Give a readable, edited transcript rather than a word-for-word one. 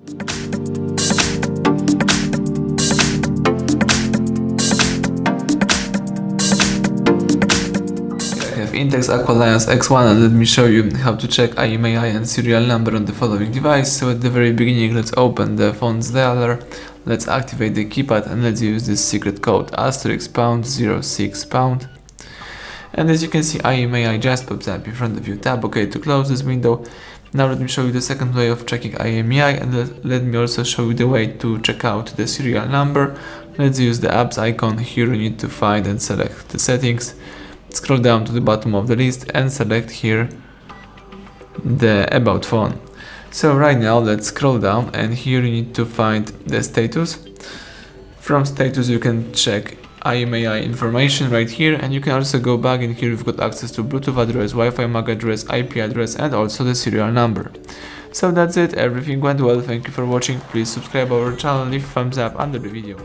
I have INTEX Aqua Lions X1 and let me show you how to check IMEI and serial number on the following device. So at the very beginning, let's open the phone's dialer, let's activate the keypad and let's use this secret code *#06#. And as you can see, IMEI just pops up in front of you. Tap OK to close this window. Now let me show you the second way of checking IMEI, and let me also show you the way to check out the serial number. Let's use the apps icon. Here you need to find and select the settings. Scroll down to the bottom of the list and select here the About phone. So right now let's scroll down, and here you need to find the status. From status you can check IMEI information right here, and you can also go back, and here you've got access to Bluetooth address, Wi-Fi MAC address, IP address, and also the serial number. So that's it, everything went well, thank you for watching, please subscribe our channel, leave a thumbs up under the video.